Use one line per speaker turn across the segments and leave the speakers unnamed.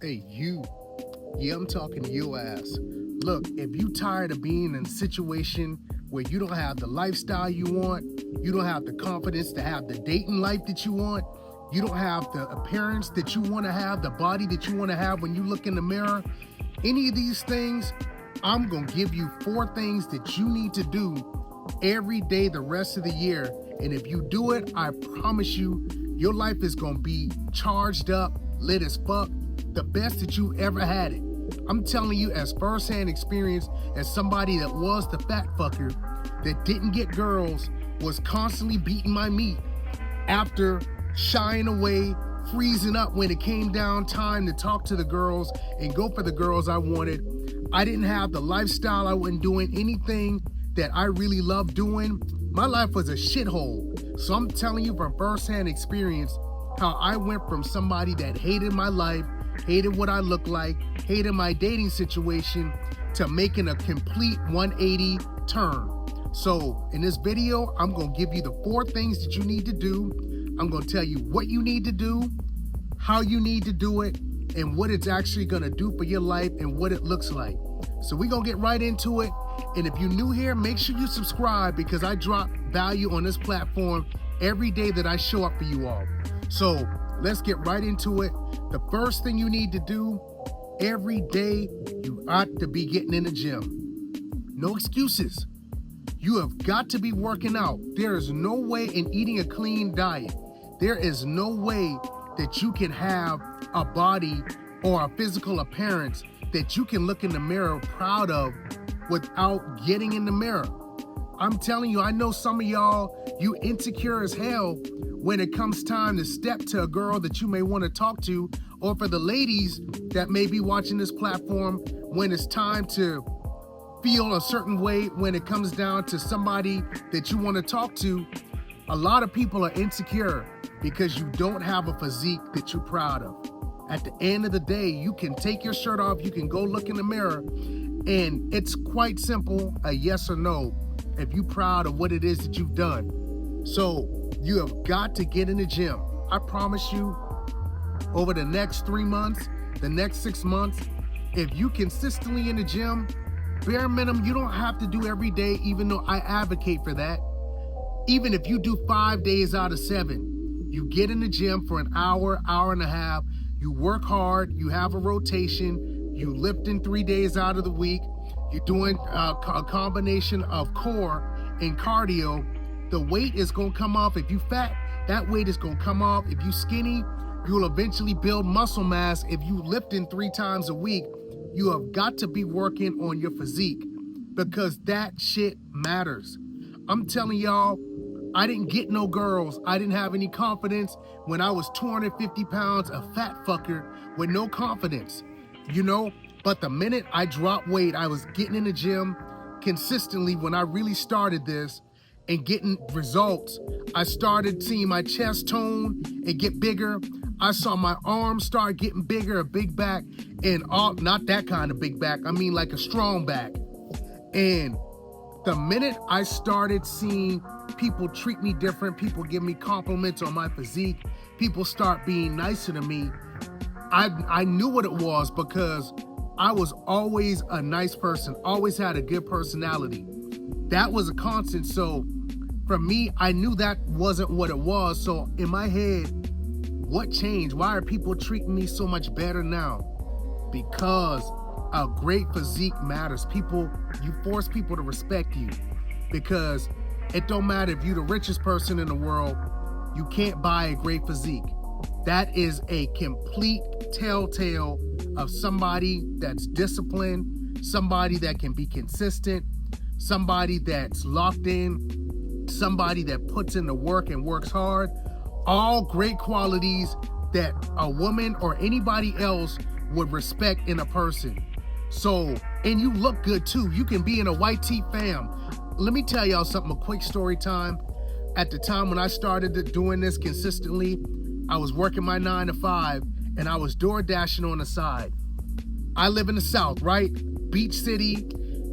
Hey, you. Yeah, I'm talking to your ass. Look, if you tired of being in a situation where you don't have the lifestyle you want, you don't have the confidence to have the dating life that you want, you don't have the appearance that you want to have, the body that you want to have when you look in the mirror, any of these things, I'm going to give you 4 things that you need to do every day the rest of the year. And if you do it, I promise you, your life is going to be charged up, lit as fuck, the best that you ever had it. I'm telling you as firsthand experience, as somebody that was the fat fucker that didn't get girls, was constantly beating my meat after shying away, freezing up when it came down time to talk to the girls and go for the girls I wanted. I didn't have the lifestyle. I wasn't doing anything that I really loved doing. My life was a shithole. So I'm telling you from firsthand experience how I went from somebody that hated my life, hated what I looked like, hated my dating situation, to making a complete 180 turn. So in this video, I'm going to give you the 4 things that you need to do. I'm going to tell you what you need to do, how you need to do it, and what it's actually going to do for your life and what it looks like. So we're going to get right into it. And if you're new here, make sure you subscribe, because I drop value on this platform every day that I show up for you all. So let's get right into it. The first thing you need to do every day, you ought to be getting in the gym. No excuses. You have got to be working out. There is no way in eating a clean diet, there is no way that you can have a body or a physical appearance that you can look in the mirror proud of without getting in the mirror. I'm telling you, I know some of y'all, you insecure as hell when it comes time to step to a girl that you may want to talk to, or for the ladies that may be watching this platform, when it's time to feel a certain way when it comes down to somebody that you want to talk to. A lot of people are insecure because you don't have a physique that you're proud of. At the end of the day, you can take your shirt off, you can go look in the mirror, and it's quite simple, a yes or no, if you're proud of what it is that you've done. So you have got to get in the gym. I promise you, over the next 3 months, the next 6 months, if you consistently in the gym, bare minimum, you don't have to do every day, even though I advocate for that. Even if you do 5 days out of 7, you get in the gym for an hour, hour and a half, you work hard, you have a rotation, you lifting 3 days out of the week, you're doing a combination of core and cardio, the weight is gonna come off. If you fat, that weight is gonna come off. If you skinny, you'll eventually build muscle mass. If you lifting 3 times a week, you have got to be working on your physique, because that shit matters. I'm telling y'all, I didn't get no girls. I didn't have any confidence when I was 250 pounds, a fat fucker with no confidence, you know? But the minute I dropped weight, I was getting in the gym consistently. When I really started this and getting results, I started seeing my chest tone and get bigger. I saw my arms start getting bigger, a big back, and all, not that kind of big back, I mean like a strong back. And the minute I started seeing people treat me different, people give me compliments on my physique, people start being nicer to me, I knew what it was, because I was always a nice person, always had a good personality. That was a constant. So for me, I knew that wasn't what it was. So in my head, what changed? Why are people treating me so much better now? Because a great physique matters. You force people to respect you, because it don't matter if you're the richest person in the world, you can't buy a great physique. That is a complete telltale of somebody that's disciplined, somebody that can be consistent, somebody that's locked in, somebody that puts in the work and works hard. All great qualities that a woman or anybody else would respect in a person. So, and you look good too. You can be in a white tee fam. Let me tell y'all something, a quick story time. At the time when I started doing this consistently, I was working my 9 to 5 and I was door dashing on the side. I live in the South, right? Beach city.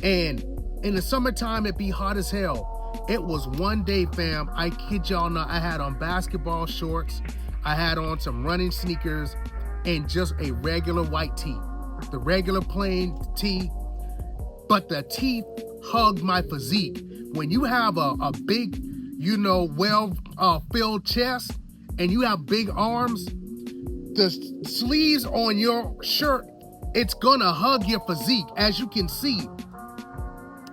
And in the summertime, it'd be hot as hell. It was one day, fam, I kid y'all not, I had on basketball shorts, I had on some running sneakers, in just a regular white tee, the regular plain tee, but the tee hugged my physique. When you have a big, well-filled chest and you have big arms, the sleeves on your shirt, it's gonna hug your physique. As you can see,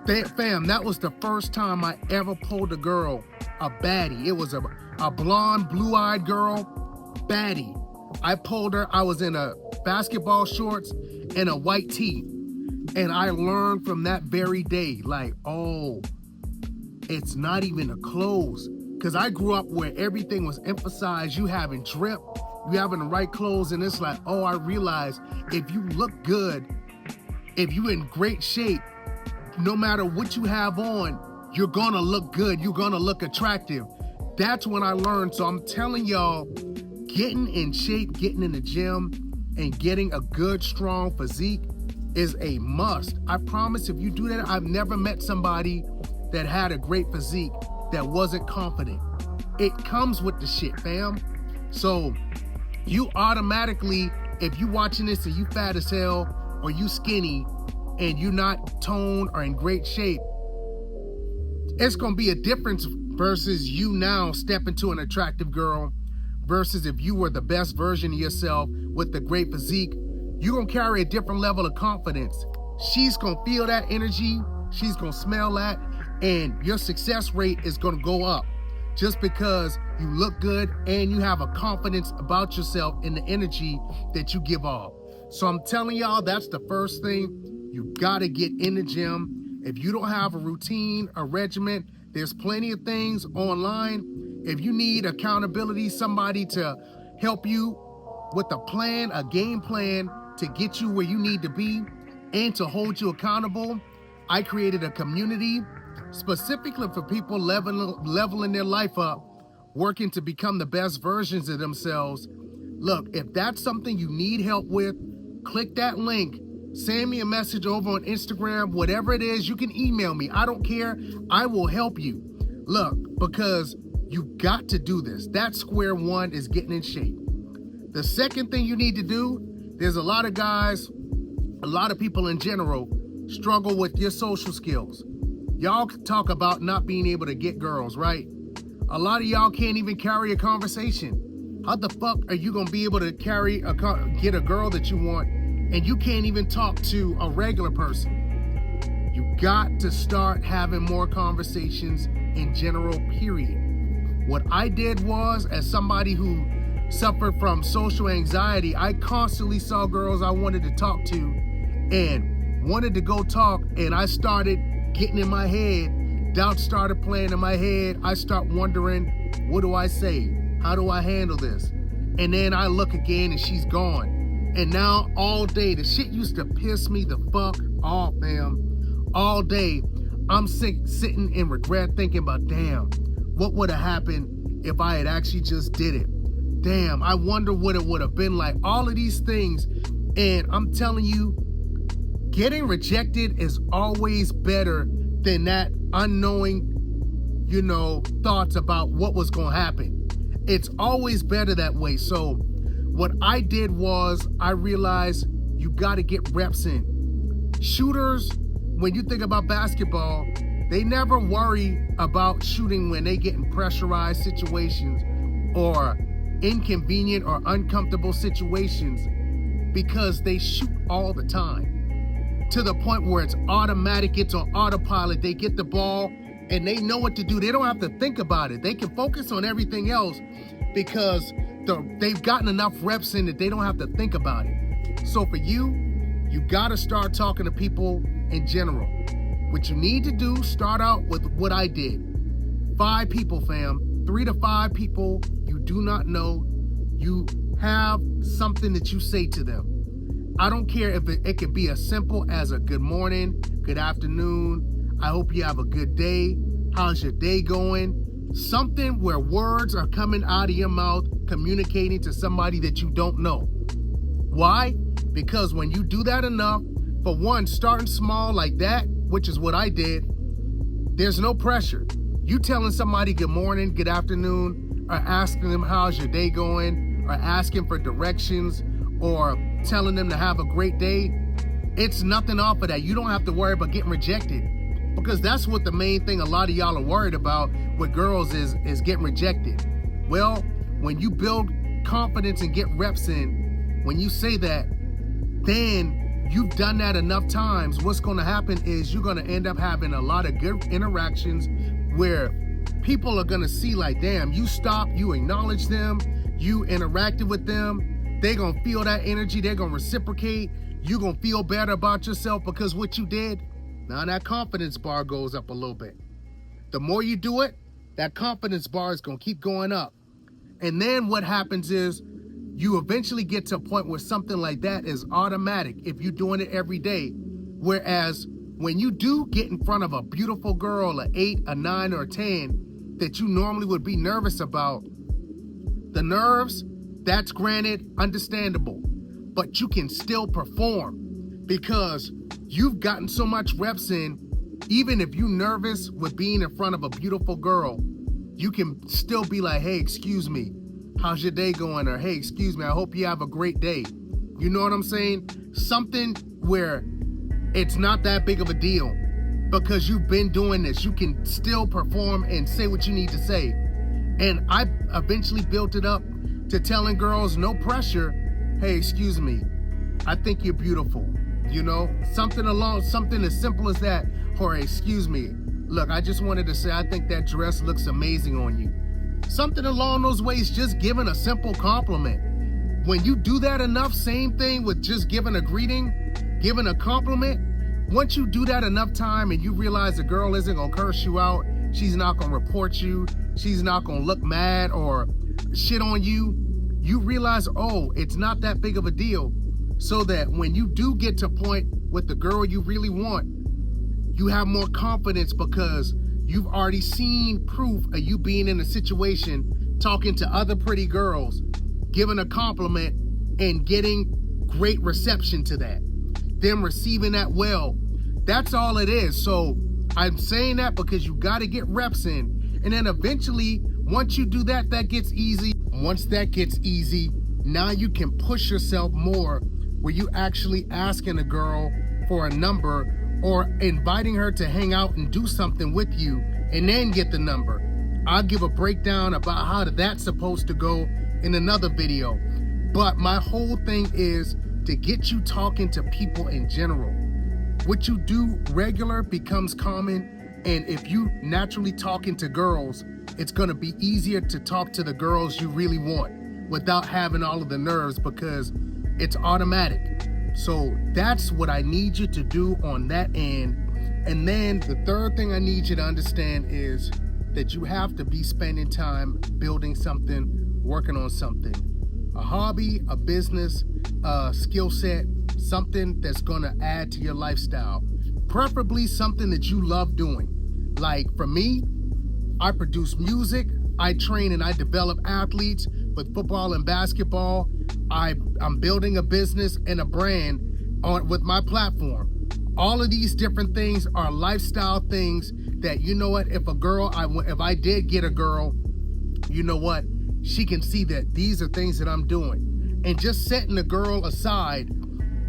fam, that was the first time I ever pulled a girl, a baddie. It was a blonde, blue-eyed girl, baddie. I pulled her, I was in a basketball shorts and a white tee. And I learned from that very day, like, oh, it's not even the clothes. Because I grew up where everything was emphasized, you having drip, you having the right clothes, and it's like, oh, I realized if you look good, if you in great shape, no matter what you have on, you're gonna look good, you're gonna look attractive. That's when I learned. So I'm telling y'all, getting in shape, getting in the gym, and getting a good, strong physique is a must. I promise if you do that, I've never met somebody that had a great physique that wasn't confident. It comes with the shit, fam. So you automatically, if you watching this and you fat as hell or you skinny and you not toned or in great shape, it's gonna be a difference versus you now stepping to an attractive girl versus if you were the best version of yourself with the great physique. You're gonna carry a different level of confidence. She's gonna feel that energy, she's gonna smell that, and your success rate is gonna go up just because you look good and you have a confidence about yourself and the energy that you give off. So I'm telling y'all, that's the first thing. You gotta get in the gym. If you don't have a routine, a regimen, there's plenty of things online. If you need accountability, somebody to help you with a plan, a game plan, to get you where you need to be and to hold you accountable, I created a community specifically for people leveling their life up, working to become the best versions of themselves. Look, if that's something you need help with, click that link, send me a message over on Instagram, whatever it is, you can email me. I don't care, I will help you. Look, because you got to do this. That's square one, is getting in shape. The second thing you need to do, there's a lot of guys, a lot of people in general struggle with your social skills. Y'all talk about not being able to get girls, right? A lot of y'all can't even carry a conversation. How the fuck are you gonna be able to get a girl that you want and you can't even talk to a regular person? You got to start having more conversations in general, period. What I did was, as somebody who suffered from social anxiety, I constantly saw girls I wanted to talk to and wanted to go talk, and I started getting in my head. Doubts started playing in my head. I start wondering, what do I say? How do I handle this? And then I look again and she's gone. And now all day, the shit used to piss me the fuck off, fam. All day, I'm sitting in regret thinking about, damn, what would have happened if I had actually just did it? Damn, I wonder what it would have been like. All of these things. And I'm telling you, getting rejected is always better than that unknowing, thoughts about what was going to happen. It's always better that way. So what I did was I realized you got to get reps in. Shooters, when you think about basketball, they never worry about shooting when they get in pressurized situations or inconvenient or uncomfortable situations, because they shoot all the time to the point where it's automatic, it's on autopilot. They get the ball and they know what to do. They don't have to think about it. They can focus on everything else because they've gotten enough reps in that they don't have to think about it. So for you gotta start talking to people in general. What you need to do, start out with what I did. 5 people, fam. 3 to 5 people you do not know. You have something that you say to them. I don't care if it could be as simple as a good morning, good afternoon, I hope you have a good day, how's your day going? Something where words are coming out of your mouth, communicating to somebody that you don't know. Why? Because when you do that enough, for one, starting small like that, which is what I did, there's no pressure. You telling somebody good morning, good afternoon, or asking them how's your day going, or asking for directions, or telling them to have a great day, it's nothing off of that. You don't have to worry about getting rejected, because that's what the main thing a lot of y'all are worried about with girls is getting rejected. Well, when you build confidence and get reps in, when you say that, then you've done that enough times, what's going to happen is you're going to end up having a lot of good interactions where people are going to see like, damn, you stopped, you acknowledged them, you interacted with them. They're going to feel that energy. They're going to reciprocate. You're going to feel better about yourself because what you did. Now that confidence bar goes up a little bit. The more you do it, that confidence bar is going to keep going up. And then what happens is you eventually get to a point where something like that is automatic if you're doing it every day. Whereas when you do get in front of a beautiful girl, an 8, a 9, or a 10, that you normally would be nervous about, the nerves, that's granted, understandable. But you can still perform because you've gotten so much reps in. Even if you're nervous with being in front of a beautiful girl, you can still be like, hey, excuse me, how's your day going? Or, hey, excuse me, I hope you have a great day. You know what I'm saying? Something where it's not that big of a deal because you've been doing this. You can still perform and say what you need to say. And I eventually built it up to telling girls, no pressure, hey, excuse me, I think you're beautiful. You know, something as simple as that. Or, excuse me, look, I just wanted to say I think that dress looks amazing on you. Something along those ways, just giving a simple compliment. When you do that enough, same thing with just giving a greeting, giving a compliment. Once you do that enough time and you realize the girl isn't gonna curse you out, she's not gonna report you, she's not gonna look mad or shit on you, you realize, oh, it's not that big of a deal. So that when you do get to a point with the girl you really want, you have more confidence because you've already seen proof of you being in a situation, talking to other pretty girls, giving a compliment and getting great reception to that. Them receiving that well. That's all it is. So I'm saying that because you got to get reps in. And then eventually, once you do that, that gets easy. Once that gets easy, now you can push yourself more where you actually asking a girl for a number or inviting her to hang out and do something with you and then get the number. I'll give a breakdown about how that's supposed to go in another video. But my whole thing is to get you talking to people in general. What you do regular becomes common, and if you naturally talking to girls, it's gonna be easier to talk to the girls you really want without having all of the nerves because it's automatic. So that's what I need you to do on that end. And then the third thing I need you to understand is that you have to be spending time building something, working on something. A hobby, a business, a skill set, something that's gonna add to your lifestyle. Preferably something that you love doing. Like for me, I produce music, I train and I develop athletes with football and basketball. I'm building a business and a brand with my platform. All of these different things are lifestyle things that, you know what, if I did get a girl, you know what, she can see that these are things that I'm doing. And just setting the girl aside,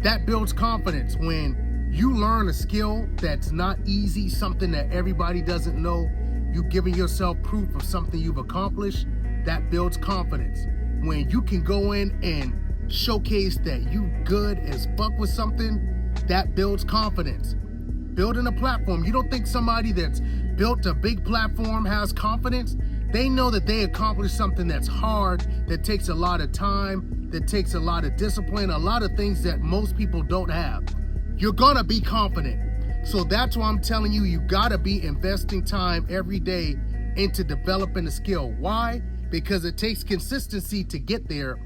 that builds confidence. When you learn a skill that's not easy, something that everybody doesn't know, you giving yourself proof of something you've accomplished, that builds confidence. When you can go in and showcase that you good as fuck with something, that builds confidence. Building a platform, you don't think somebody that's built a big platform has confidence? They know that they accomplished something that's hard, that takes a lot of time, that takes a lot of discipline, a lot of things that most people don't have. You're gonna be confident. So that's why I'm telling you, you gotta be investing time every day into developing a skill. Why? Because it takes consistency to get there.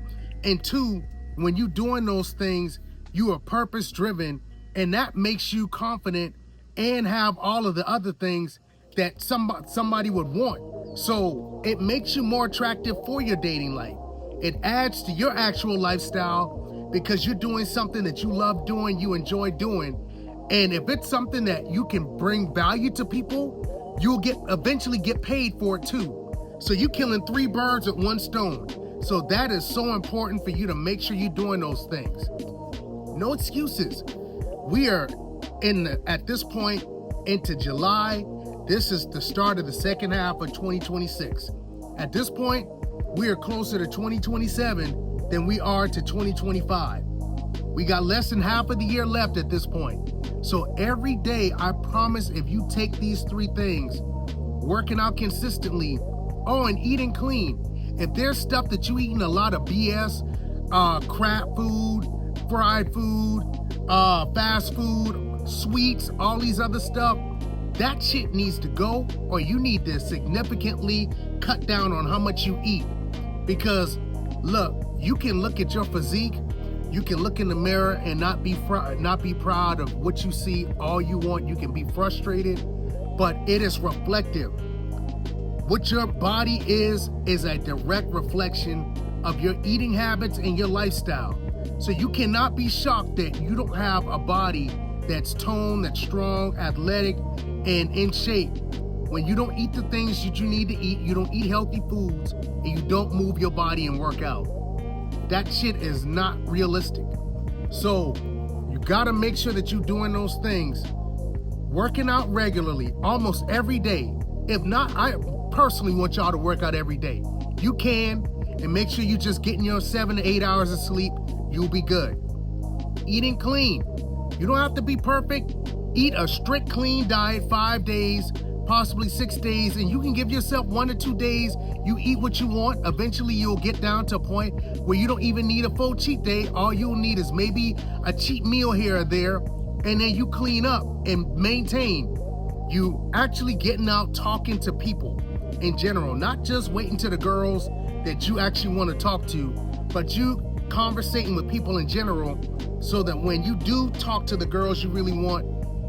And two, when you're doing those things, you are purpose driven, and that makes you confident and have all of the other things that somebody would want. So it makes you more attractive for your dating life. It adds to your actual lifestyle because you're doing something that you love doing, you enjoy doing. And if it's something that you can bring value to people, you'll eventually get paid for it too. So you're killing 3 birds with 1 stone. So that is so important for you to make sure you're doing those things. No excuses. We are at this point into July. This is the start of the second half of 2026. At this point, we are closer to 2027 than we are to 2025. We got less than half of the year left at this point. So every day, I promise, if you take these 3 things, working out consistently, and eating clean. If there's stuff that you eating a lot of BS, crap food, fried food, fast food, sweets, all these other stuff, that shit needs to go, or you need to significantly cut down on how much you eat. Because look, you can look at your physique, you can look in the mirror and not be proud of what you see all you want. You can be frustrated, but it is reflective. What your body is a direct reflection of your eating habits and your lifestyle. So you cannot be shocked that you don't have a body that's toned, that's strong, athletic, and in shape. When you don't eat the things that you need to eat, you don't eat healthy foods, and you don't move your body and work out. That shit is not realistic. So you gotta make sure that you're doing those things. Working out regularly, almost every day. If not, I personally want y'all to work out every day. You can, and make sure you're just getting your 7 to 8 hours of sleep. You'll be good. Eating clean. You don't have to be perfect. Eat a strict clean diet 5 days, possibly 6 days, and you can give yourself 1 to 2 days. You eat what you want. Eventually, you'll get down to a point where you don't even need a full cheat day. All you'll need is maybe a cheat meal here or there, and then you clean up and maintain. You actually getting out, talking to people in general, not just waiting to the girls that you actually want to talk to, but you conversating with people in general, so that when you do talk to the girls you really want,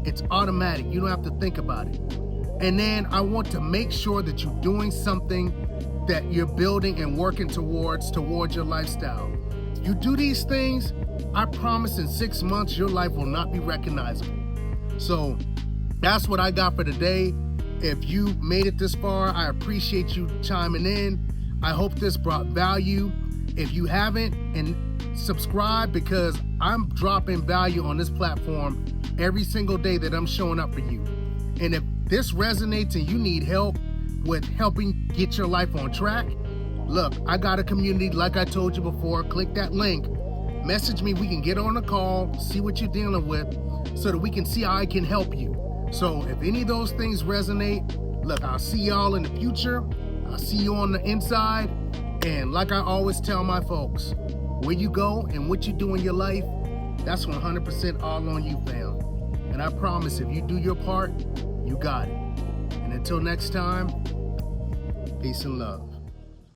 it's automatic. You don't have to think about it. And then I want to make sure that you're doing something that you're building and working towards your lifestyle. You do these things, I promise in 6 months, your life will not be recognizable. So that's what I got for today. If you made it this far, I appreciate you chiming in. I hope this brought value. If you haven't, and subscribe, because I'm dropping value on this platform every single day that I'm showing up for you. And if this resonates and you need help with helping get your life on track, look, I got a community like I told you before. Click that link, message me, we can get on a call, see what you're dealing with, so that we can see how I can help you. So if any of those things resonate, look, I'll see y'all in the future. I'll see you on the inside. And like I always tell my folks, where you go and what you do in your life, that's 100% all on you, fam. And I promise, if you do your part, you got it. And until next time, peace and love.